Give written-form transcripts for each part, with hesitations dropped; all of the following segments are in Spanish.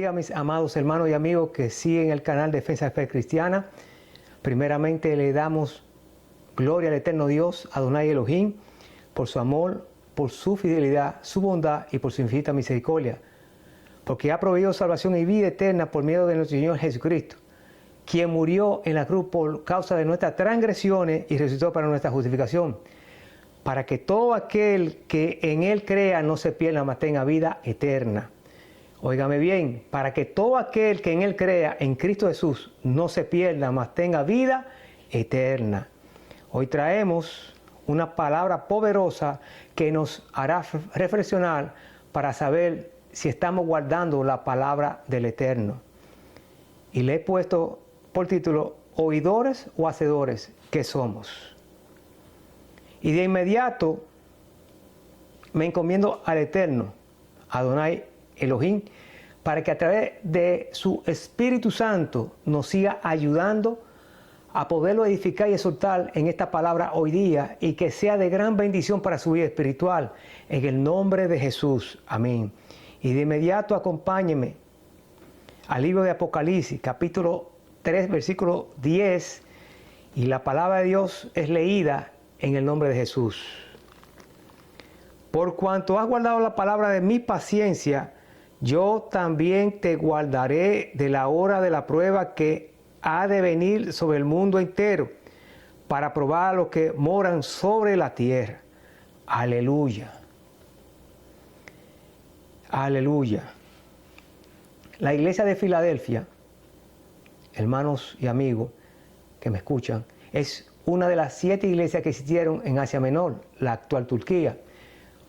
bendiga a mis amados hermanos y amigos que siguen el canal Defensa de Fe Cristiana. Primeramente le damos gloria al eterno Dios, Adonai Elohim, por su amor, por su fidelidad, su bondad y por su infinita misericordia, porque ha proveído salvación y vida eterna por medio de nuestro Señor Jesucristo, quien murió en la cruz por causa de nuestras transgresiones y resucitó para nuestra justificación, para que todo aquel que en Él crea no se pierda, mas tenga vida eterna. Óigame bien, para que todo aquel que en Él crea, en Cristo Jesús, no se pierda, mas tenga vida eterna. Hoy traemos una palabra poderosa que nos hará reflexionar para saber si estamos guardando la palabra del Eterno. Y le he puesto por título, ¿oidores o hacedores? ¿Qué somos? Y de inmediato me encomiendo al Eterno, Adonai Elohim, para que a través de su Espíritu Santo nos siga ayudando a poderlo edificar y exhortar en esta palabra hoy día y que sea de gran bendición para su vida espiritual, en el nombre de Jesús. Amén. Y de inmediato acompáñeme al libro de Apocalipsis, capítulo 3, versículo 10, y la palabra de Dios es leída en el nombre de Jesús. Por cuanto has guardado la palabra de mi paciencia, yo también te guardaré de la hora de la prueba que ha de venir sobre el mundo entero, para probar a los que moran sobre la tierra. Aleluya. Aleluya. La iglesia de Filadelfia, hermanos y amigos que me escuchan, es una de las 7 iglesias que existieron en Asia Menor, la actual Turquía.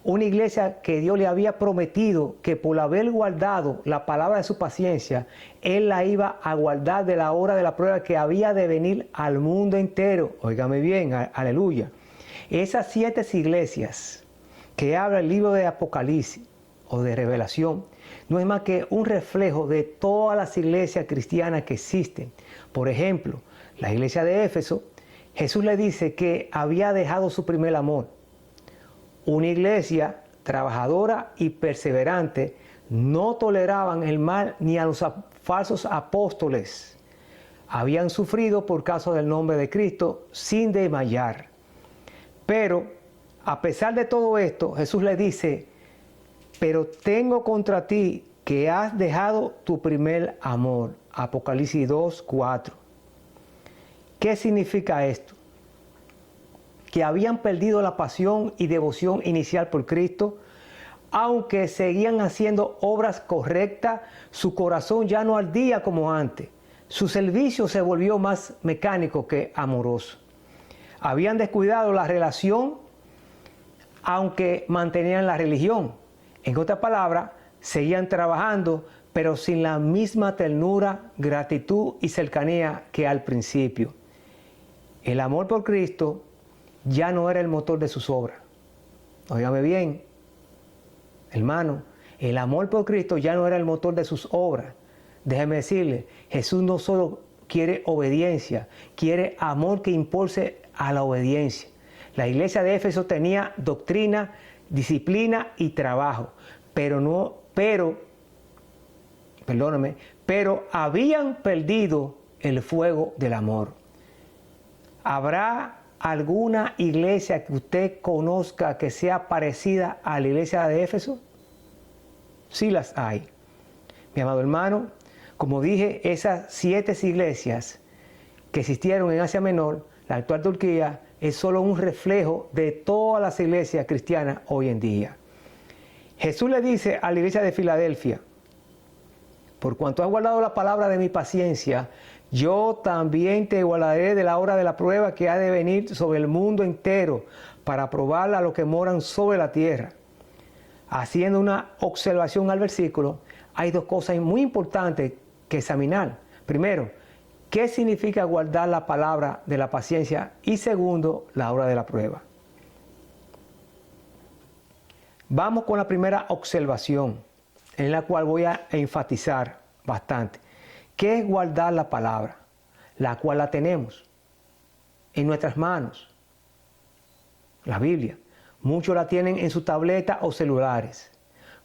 Una iglesia que Dios le había prometido que por haber guardado la palabra de su paciencia, Él la iba a guardar de la hora de la prueba que había de venir al mundo entero. Óigame bien, aleluya. Esas 7 iglesias que habla el libro de Apocalipsis o de Revelación, no es más que un reflejo de todas las iglesias cristianas que existen. Por ejemplo, la iglesia de Éfeso, Jesús le dice que había dejado su primer amor. Una iglesia trabajadora y perseverante, no toleraban el mal ni a los falsos apóstoles. Habían sufrido por causa del nombre de Cristo sin desmayar. Pero, a pesar de todo esto, Jesús le dice, pero tengo contra ti que has dejado tu primer amor. Apocalipsis 2:4. ¿Qué significa esto? Que habían perdido la pasión y devoción inicial por Cristo, aunque seguían haciendo obras correctas, su corazón ya no ardía como antes. Su servicio se volvió más mecánico que amoroso. Habían descuidado la relación, aunque mantenían la religión. En otras palabras, seguían trabajando, pero sin la misma ternura, gratitud y cercanía que al principio. El amor por Cristo ya no era el motor de sus obras. Óigame bien, hermano, el amor por Cristo ya no era el motor de sus obras. Déjeme decirle, Jesús no solo quiere obediencia, quiere amor que impulse a la obediencia. La iglesia de Éfeso tenía doctrina, disciplina y trabajo, pero habían perdido el fuego del amor. ¿Habrá alguna iglesia que usted conozca que sea parecida a la iglesia de Éfeso? Sí las hay. Mi amado hermano, como dije, esas 7 iglesias que existieron en Asia Menor, la actual Turquía, es solo un reflejo de todas las iglesias cristianas hoy en día. Jesús le dice a la iglesia de Filadelfia, por cuanto has guardado la palabra de mi paciencia, yo también te guardaré de la hora de la prueba que ha de venir sobre el mundo entero para probar a los que moran sobre la tierra. Haciendo una observación al versículo, hay 2 cosas muy importantes que examinar. Primero, ¿qué significa guardar la palabra de la paciencia? Y segundo, la hora de la prueba. Vamos con la primera observación, en la cual voy a enfatizar bastante. ¿Qué es guardar la palabra? La cual la tenemos en nuestras manos. La Biblia. Muchos la tienen en su tableta o celulares.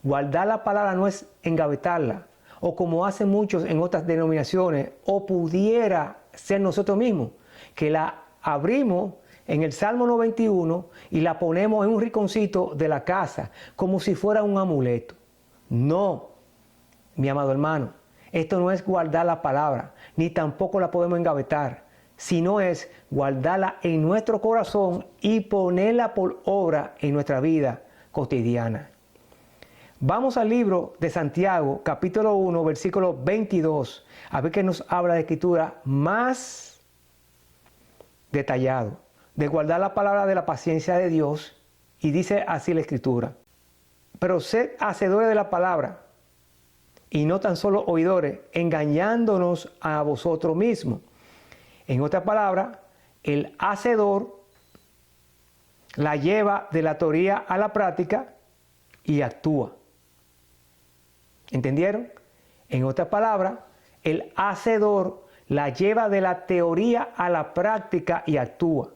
Guardar la palabra no es engavetarla o como hacen muchos en otras denominaciones, o pudiera ser nosotros mismos, que la abrimos en el Salmo 91 y la ponemos en un rinconcito de la casa, como si fuera un amuleto. No, mi amado hermano, esto no es guardar la palabra, ni tampoco la podemos engavetar, sino es guardarla en nuestro corazón y ponerla por obra en nuestra vida cotidiana. Vamos al libro de Santiago, capítulo 1, versículo 22, a ver qué nos habla de escritura más detallado, de guardar la palabra de la paciencia de Dios, y dice así la escritura: pero sed hacedores de la palabra, y no tan solo oidores, engañándonos a vosotros mismos. En otras palabras, el hacedor la lleva de la teoría a la práctica y actúa. ¿Entendieron? En otras palabras, el hacedor la lleva de la teoría a la práctica y actúa.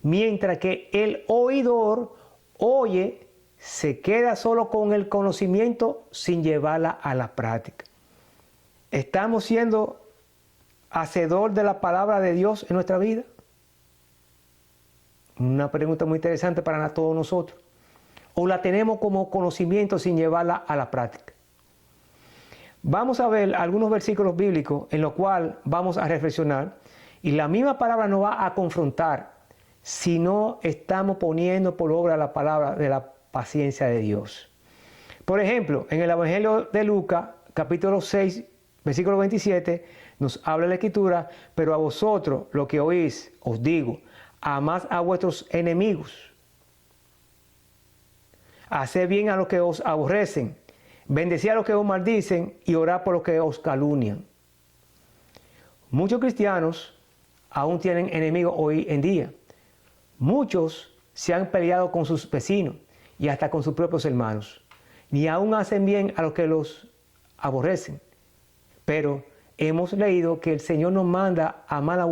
Mientras que el oidor oye, se queda solo con el conocimiento sin llevarla a la práctica. ¿Estamos siendo hacedor de la palabra de Dios en nuestra vida? Una pregunta muy interesante para todos nosotros. ¿O la tenemos como conocimiento sin llevarla a la práctica? Vamos a ver algunos versículos bíblicos en los cuales vamos a reflexionar, y la misma palabra nos va a confrontar si no estamos poniendo por obra la palabra de la paciencia de Dios. Por ejemplo, en el Evangelio de Lucas, capítulo 6, versículo 27, nos habla la Escritura: pero a vosotros, lo que oís, os digo, amad a vuestros enemigos, haced bien a los que os aborrecen, bendecid a los que os maldicen y orad por los que os calumnian. Muchos cristianos aún tienen enemigos hoy en día. Muchos se han peleado con sus vecinos y hasta con sus propios hermanos. Ni aún hacen bien a los que los aborrecen. Pero hemos leído que el Señor nos manda a amar a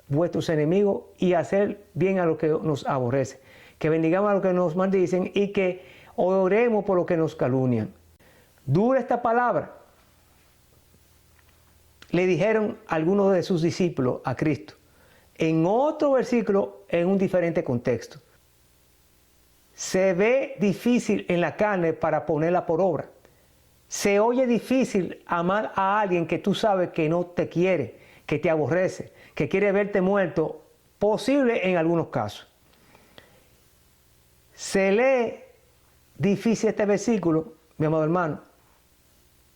vuestros enemigos y hacer bien a los que nos aborrecen. Que bendigamos a los que nos maldicen y que oremos por los que nos calumnian. Dura esta palabra, le dijeron algunos de sus discípulos a Cristo. En otro versículo, en un diferente contexto. Se ve difícil en la carne para ponerla por obra. Se oye difícil amar a alguien que tú sabes que no te quiere, que te aborrece, que quiere verte muerto, posible en algunos casos. Se lee difícil este versículo, mi amado hermano,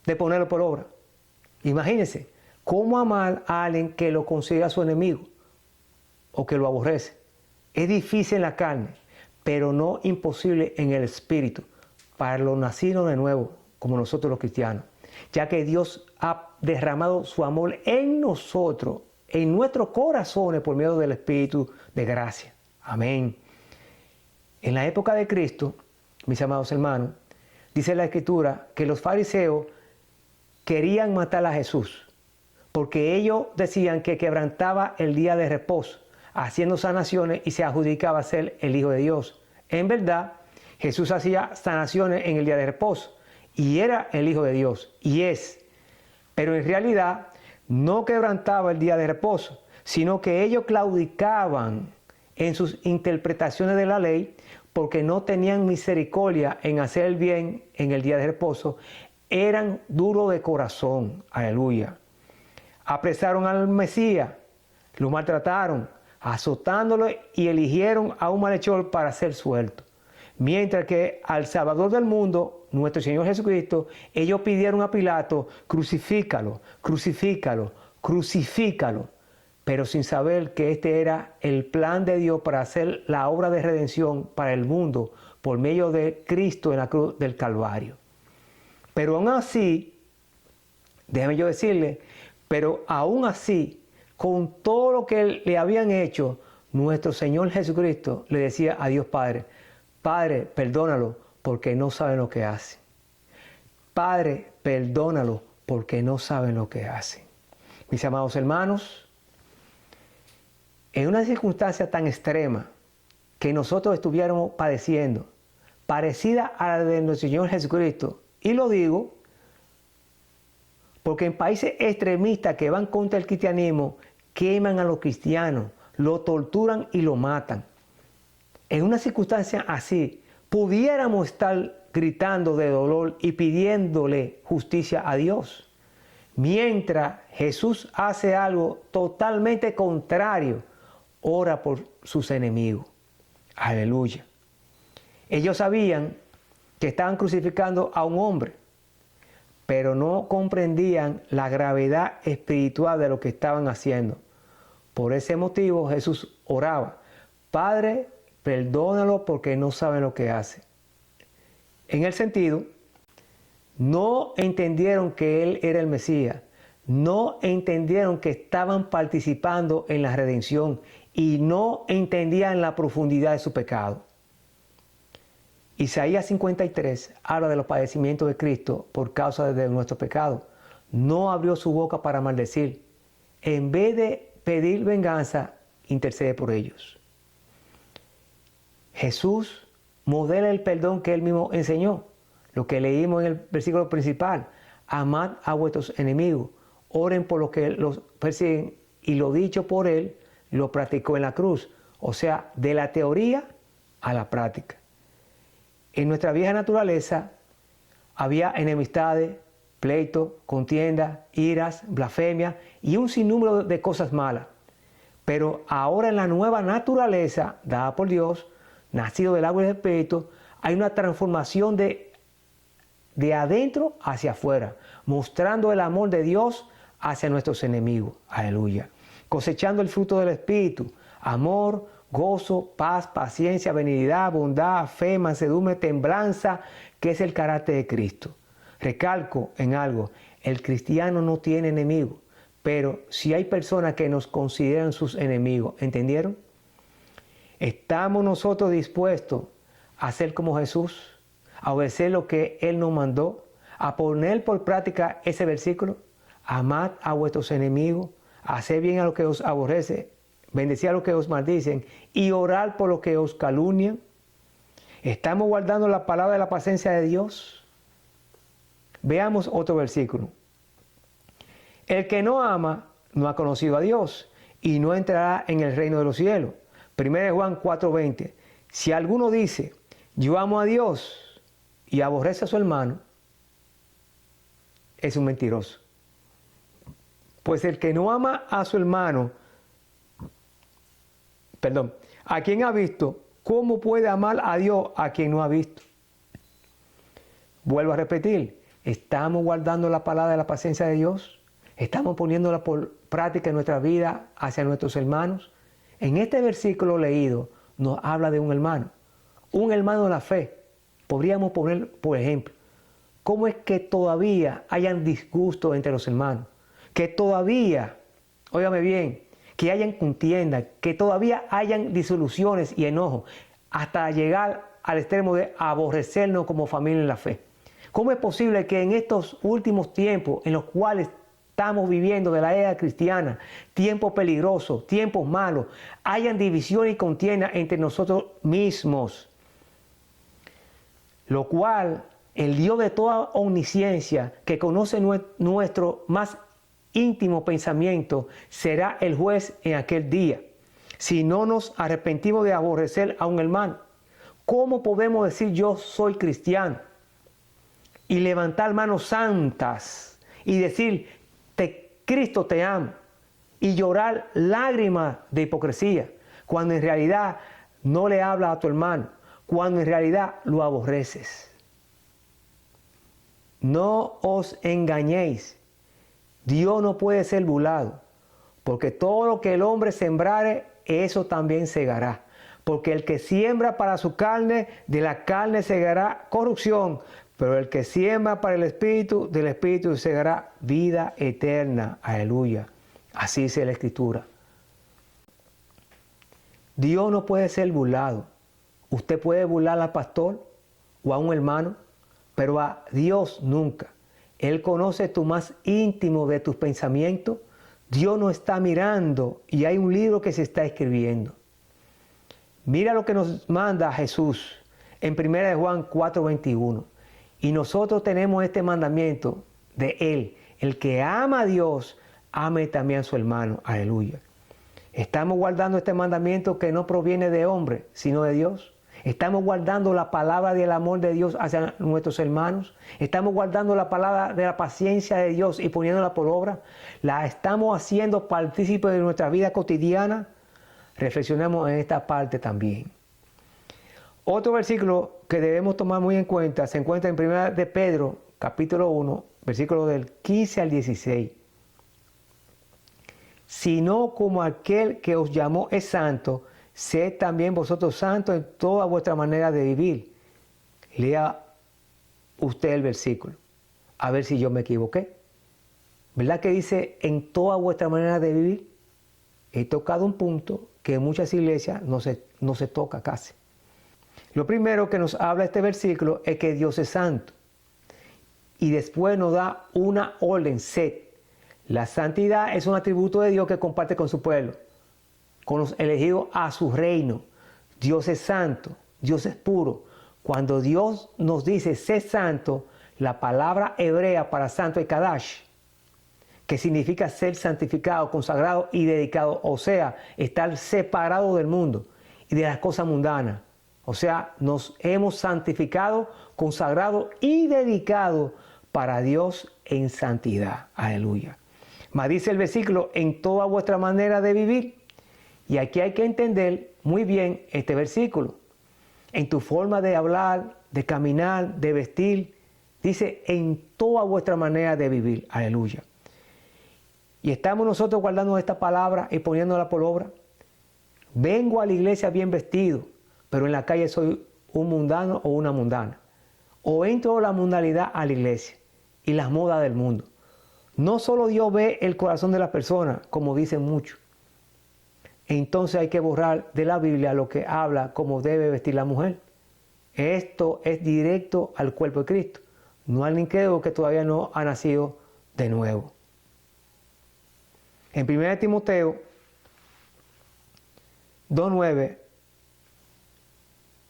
de ponerlo por obra. Imagínense, ¿cómo amar a alguien que lo considera su enemigo o que lo aborrece? Es difícil en la carne, pero no imposible en el espíritu, para los nacidos de nuevo, como nosotros los cristianos, ya que Dios ha derramado su amor en nosotros, en nuestros corazones, por medio del Espíritu de gracia. Amén. En la época de Cristo, mis amados hermanos, dice la Escritura que los fariseos querían matar a Jesús, porque ellos decían que quebrantaba el día de reposo, haciendo sanaciones, y se adjudicaba ser el Hijo de Dios. En verdad, Jesús hacía sanaciones en el día de reposo, y era el Hijo de Dios, y es. Pero en realidad no quebrantaba el día de reposo, sino que ellos claudicaban en sus interpretaciones de la ley, porque no tenían misericordia en hacer el bien en el día de reposo. Eran duros de corazón. Aleluya. Apresaron al Mesías, lo maltrataron, azotándolo, y eligieron a un malhechor para ser suelto. Mientras que al Salvador del mundo, nuestro Señor Jesucristo, ellos pidieron a Pilato: crucifícalo, crucifícalo, crucifícalo. Pero sin saber que este era el plan de Dios para hacer la obra de redención para el mundo por medio de Cristo en la cruz del Calvario. Pero aún así, déjeme yo decirle, pero aún así, con todo lo que le habían hecho, nuestro Señor Jesucristo le decía a Dios Padre: Padre, perdónalo porque no saben lo que hacen. Padre, perdónalo porque no saben lo que hacen. Mis amados hermanos, en una circunstancia tan extrema que nosotros estuviéramos padeciendo, parecida a la de nuestro Señor Jesucristo, y lo digo Porque en países extremistas que van contra el cristianismo, queman a los cristianos, lo torturan y lo matan. En una circunstancia así, pudiéramos estar gritando de dolor y pidiéndole justicia a Dios. Mientras Jesús hace algo totalmente contrario, ora por sus enemigos. Aleluya. Ellos sabían que estaban crucificando a un hombre, pero no comprendían la gravedad espiritual de lo que estaban haciendo. Por ese motivo Jesús oraba: Padre, perdónalo porque no saben lo que hacen. En el sentido, no entendieron que Él era el Mesías, no entendieron que estaban participando en la redención y no entendían la profundidad de su pecado. Isaías 53 habla de los padecimientos de Cristo por causa de nuestro pecado. No abrió su boca para maldecir. En vez de pedir venganza, intercede por ellos. Jesús modela el perdón que Él mismo enseñó. Lo que leímos en el versículo principal: amad a vuestros enemigos, oren por los que los persiguen, y lo dicho por Él lo practicó en la cruz. O sea, de la teoría a la práctica. En nuestra vieja naturaleza había enemistades, pleitos, contiendas, iras, blasfemias y un sinnúmero de cosas malas. Pero ahora en la nueva naturaleza dada por Dios, nacido del agua y del Espíritu, hay una transformación de adentro hacia afuera, mostrando el amor de Dios hacia nuestros enemigos. Aleluya. Cosechando el fruto del Espíritu: amor, gozo, paz, paciencia, benignidad, bondad, fe, mansedumbre, templanza, que es el carácter de Cristo. Recalco en algo: el cristiano no tiene enemigos, pero si hay personas que nos consideran sus enemigos. ¿Entendieron? ¿Estamos nosotros dispuestos a ser como Jesús, a obedecer lo que Él nos mandó, a poner por práctica ese versículo? Amad a vuestros enemigos, hacer bien a los que os aborrece, bendecir a los que os maldicen y orar por los que os calumnian. ¿Estamos guardando la palabra de la paciencia de Dios? Veamos otro versículo. El que no ama no ha conocido a Dios y no entrará en el reino de los cielos. 1 Juan 4:20. Si alguno dice: yo amo a Dios, y aborrece a su hermano, es un mentiroso. Pues el que no ama a su hermano, a quien ha visto, ¿cómo puede amar a Dios a quien no ha visto? Vuelvo a repetir: ¿estamos guardando la palabra de la paciencia de Dios? ¿Estamos poniéndola por práctica en nuestra vida hacia nuestros hermanos? En este versículo leído nos habla de un hermano de la fe. Podríamos poner, por ejemplo, ¿cómo es que todavía hayan disgustos entre los hermanos? Que todavía, óigame bien, que hayan contiendas, que todavía hayan disoluciones y enojos, hasta llegar al extremo de aborrecernos como familia en la fe. ¿Cómo es posible que en estos últimos tiempos en los cuales estamos viviendo de la era cristiana, tiempos peligrosos, tiempos malos, hayan división y contienda entre nosotros mismos? Lo cual el Dios de toda omnisciencia, que conoce nuestro más íntimo pensamiento, será el juez en aquel día. Si no nos arrepentimos de aborrecer a un hermano, ¿cómo podemos decir yo soy cristiano y levantar manos santas y decir Cristo te ama y llorar lágrimas de hipocresía, cuando en realidad no le hablas a tu hermano, cuando en realidad lo aborreces? No os engañéis. Dios no puede ser burlado, porque todo lo que el hombre sembrare, eso también segará. Porque el que siembra para su carne, de la carne segará corrupción, pero el que siembra para el Espíritu, del Espíritu segará vida eterna. Aleluya. Así dice la Escritura. Dios no puede ser burlado. Usted puede burlar al pastor o a un hermano, pero a Dios nunca. Él conoce tu más íntimo de tus pensamientos. Dios no está mirando y hay un libro que se está escribiendo. Mira lo que nos manda Jesús en 1 Juan 4:21. Y nosotros tenemos este mandamiento de Él, El que ama a Dios, ame también a su hermano. Aleluya. Estamos guardando este mandamiento que no proviene de hombre, sino de Dios. Estamos guardando la palabra del amor de Dios hacia nuestros hermanos. Estamos guardando la palabra de la paciencia de Dios y poniéndola por obra. La estamos haciendo partícipe de nuestra vida cotidiana. Reflexionemos en esta parte también. Otro versículo que debemos tomar muy en cuenta se encuentra en 1 de Pedro, capítulo 1, versículo del 15 al 16. Sino como aquel que os llamó es santo, sed también vosotros santos en toda vuestra manera de vivir. Lea usted el versículo, a ver si yo me equivoqué. ¿Verdad que dice en toda vuestra manera de vivir? He tocado un punto que en muchas iglesias no se toca casi. Lo primero que nos habla este versículo es que Dios es santo. Y después nos da una orden, sed. La santidad es un atributo de Dios que comparte con su pueblo, con los elegidos a su reino. Dios es santo, Dios es puro. Cuando Dios nos dice sé santo, la palabra hebrea para santo es kadash, que significa ser santificado, consagrado y dedicado, o sea, estar separado del mundo y de las cosas mundanas. O sea, nos hemos santificado, consagrado y dedicado para Dios en santidad. Aleluya. Mas dice el versículo, en toda vuestra manera de vivir. Y aquí hay que entender muy bien este versículo. En tu forma de hablar, de caminar, de vestir. Dice, en toda vuestra manera de vivir. Aleluya. Y estamos nosotros guardando esta palabra y poniéndola por obra. Vengo a la iglesia bien vestido, pero en la calle soy un mundano o una mundana. O entro a la mundanalidad a la iglesia y las modas del mundo. No solo Dios ve el corazón de las personas, como dicen muchos. Entonces hay que borrar de la Biblia lo que habla cómo debe vestir la mujer. Esto es directo al cuerpo de Cristo, no al incrédulo que todavía no ha nacido de nuevo. En 1 Timoteo 2:9,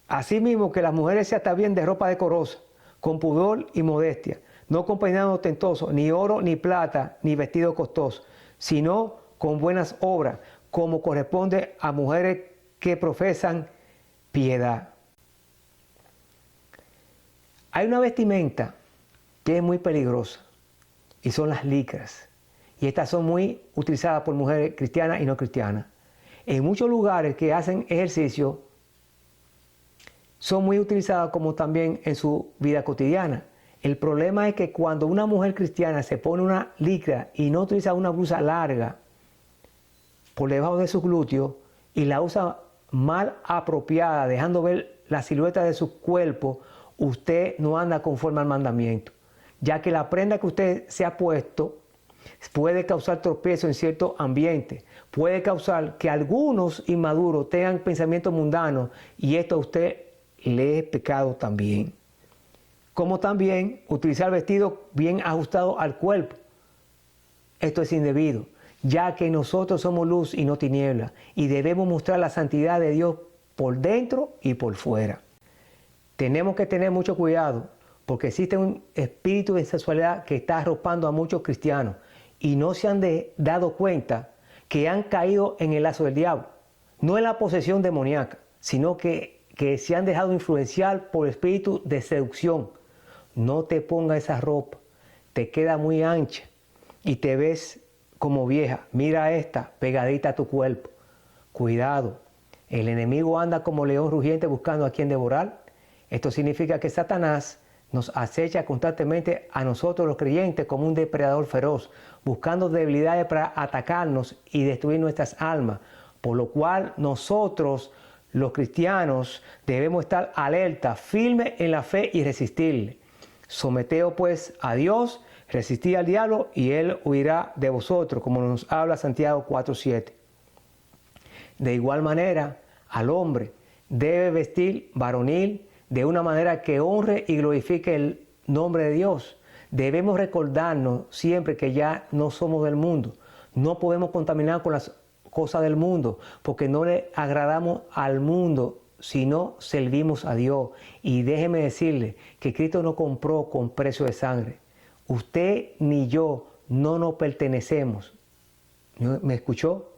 asimismo que las mujeres se atavíen de ropa decorosa, con pudor y modestia, no con peinado ostentoso, ni oro, ni plata, ni vestido costoso, sino con buenas obras, como corresponde a mujeres que profesan piedad. Hay una vestimenta que es muy peligrosa, y son las licras. Y estas son muy utilizadas por mujeres cristianas y no cristianas. En muchos lugares que hacen ejercicio, son muy utilizadas como también en su vida cotidiana. El problema es que cuando una mujer cristiana se pone una licra y no utiliza una blusa larga por debajo de sus glúteos y la usa mal apropiada, dejando ver la silueta de su cuerpo, usted no anda conforme al mandamiento, ya que la prenda que usted se ha puesto puede causar tropiezo en cierto ambiente, puede causar que algunos inmaduros tengan pensamientos mundanos y esto a usted le es pecado también. Como también utilizar vestidos bien ajustados al cuerpo. Esto es indebido, ya que nosotros somos luz y no tiniebla, y debemos mostrar la santidad de Dios por dentro y por fuera. Tenemos que tener mucho cuidado, porque existe un espíritu de sexualidad que está arropando a muchos cristianos, y no se han dado cuenta que han caído en el lazo del diablo. No en la posesión demoníaca, sino que se han dejado influenciar por el espíritu de seducción. No te pongas esa ropa, te queda muy ancha y te ves como vieja. Mira esta, pegadita a tu cuerpo. Cuidado, el enemigo anda como león rugiente buscando a quien devorar. Esto significa que Satanás nos acecha constantemente a nosotros los creyentes como un depredador feroz, buscando debilidades para atacarnos y destruir nuestras almas, por lo cual nosotros, los cristianos, debemos estar alerta, firmes en la fe y resistirle. Someteos pues a Dios, resistid al diablo y él huirá de vosotros, como nos habla Santiago 4:7. De igual manera, al hombre debe vestir varonil de una manera que honre y glorifique el nombre de Dios. Debemos recordarnos siempre que ya no somos del mundo. No podemos contaminar con las cosas del mundo, porque no le agradamos al mundo, sino servimos a Dios. Y déjeme decirle que Cristo nos compró con precio de sangre. Usted ni yo no nos pertenecemos. ¿Me escuchó?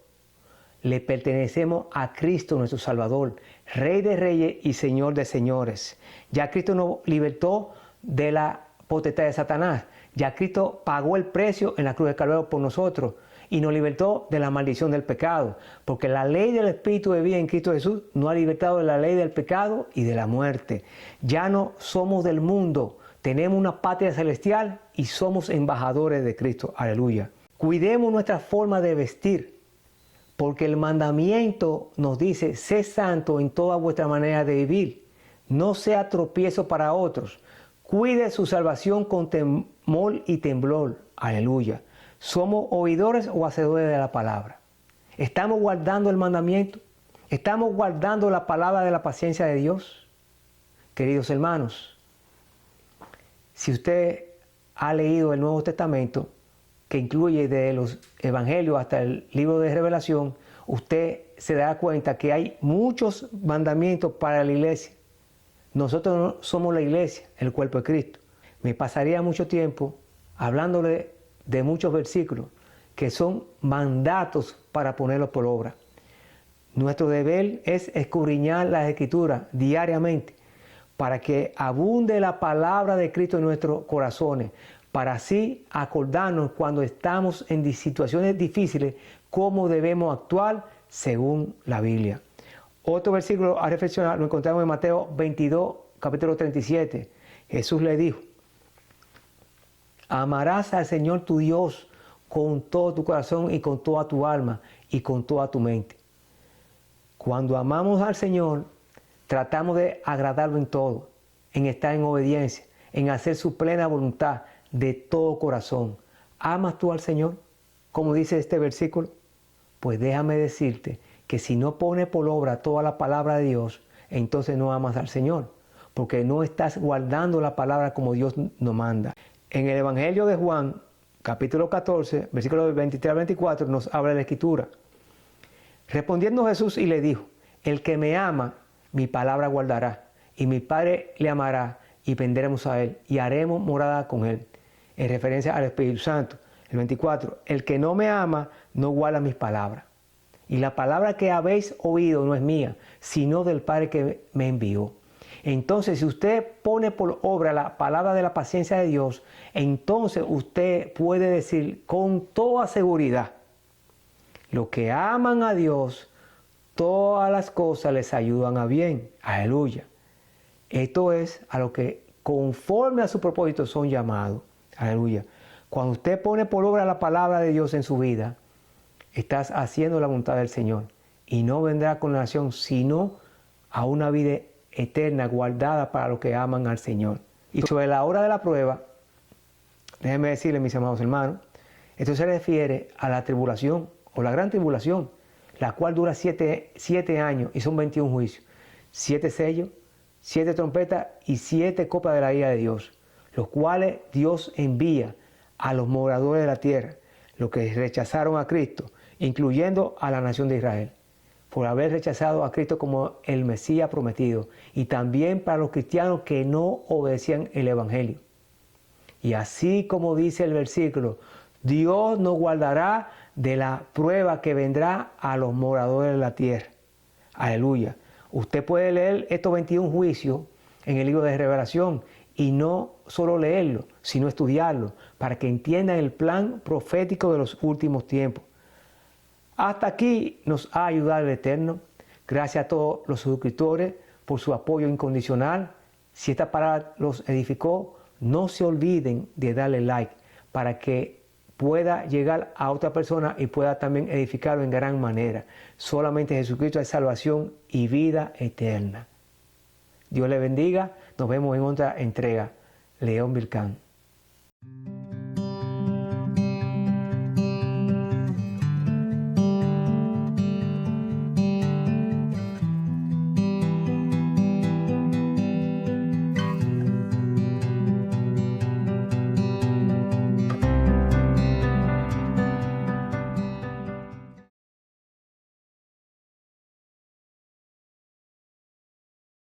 Le pertenecemos a Cristo nuestro Salvador, Rey de Reyes y Señor de Señores. Ya Cristo nos libertó de la potestad de Satanás. Ya Cristo pagó el precio en la cruz del Calvario por nosotros y nos libertó de la maldición del pecado. Porque la ley del Espíritu de vida en Cristo Jesús nos ha libertado de la ley del pecado y de la muerte. Ya no somos del mundo, tenemos una patria celestial y somos embajadores de Cristo. Aleluya. Cuidemos nuestra forma de vestir. Porque el mandamiento nos dice, sé santo en toda vuestra manera de vivir. No sea tropiezo para otros. Cuide su salvación con temor y temblor. Aleluya. ¿Somos oidores o hacedores de la palabra? ¿Estamos guardando el mandamiento? ¿Estamos guardando la palabra de la paciencia de Dios? Queridos hermanos, si usted ha leído el Nuevo Testamento, que incluye de los evangelios hasta el libro de Revelación, usted se dará cuenta que hay muchos mandamientos para la iglesia. Nosotros no somos la iglesia, el cuerpo de Cristo. Me pasaría mucho tiempo hablándole de muchos versículos que son mandatos para ponerlos por obra. Nuestro deber es escudriñar las Escrituras diariamente para que abunde la palabra de Cristo en nuestros corazones, para así acordarnos cuando estamos en situaciones difíciles cómo debemos actuar según la Biblia. Otro versículo a reflexionar lo encontramos en Mateo 22, capítulo 37. Jesús le dijo, amarás al Señor tu Dios con todo tu corazón y con toda tu alma y con toda tu mente. Cuando amamos al Señor, tratamos de agradarlo en todo, en estar en obediencia, en hacer su plena voluntad, de todo corazón. ¿Amas tú al Señor? Como dice este versículo. Pues déjame decirte que si no pones por obra toda la palabra de Dios, entonces no amas al Señor, porque no estás guardando la palabra como Dios nos manda. En el Evangelio de Juan, capítulo 14, versículos 23 al 24, nos habla la Escritura. Respondiendo Jesús y le dijo, el que me ama, mi palabra guardará, y mi Padre le amará, y vendremos a él, y haremos morada con él. En referencia al Espíritu Santo. El 24, el que no me ama, no guarda mis palabras. Y la palabra que habéis oído no es mía, sino del Padre que me envió. Entonces, si usted pone por obra la palabra de la paciencia de Dios, entonces usted puede decir con toda seguridad, los que aman a Dios, todas las cosas les ayudan a bien. Aleluya. Esto es a lo que conforme a su propósito son llamados. Aleluya. Cuando usted pone por obra la palabra de Dios en su vida, estás haciendo la voluntad del Señor. Y no vendrá condenación, sino a una vida eterna guardada para los que aman al Señor. Y sobre la hora de la prueba, déjenme decirles, mis amados hermanos, esto se refiere a la tribulación o la gran tribulación, la cual dura 7 años y son 21 juicios, 7 sellos, 7 trompetas y 7 copas de la ira de Dios, los cuales Dios envía a los moradores de la tierra, los que rechazaron a Cristo, incluyendo a la nación de Israel, por haber rechazado a Cristo como el Mesías prometido, y también para los cristianos que no obedecían el Evangelio. Y así como dice el versículo, Dios nos guardará de la prueba que vendrá a los moradores de la tierra. Aleluya. Usted puede leer estos 21 juicios en el libro de Revelación y no solo leerlo, sino estudiarlo para que entiendan el plan profético de los últimos tiempos. Hasta aquí nos ha ayudado el Eterno. Gracias a todos los suscriptores por su apoyo incondicional. Si esta palabra los edificó, no se olviden de darle like para que pueda llegar a otra persona y pueda también edificarlo en gran manera. Solamente Jesucristo es salvación y vida eterna. Dios le bendiga. Nos vemos en otra entrega. León Vilcán.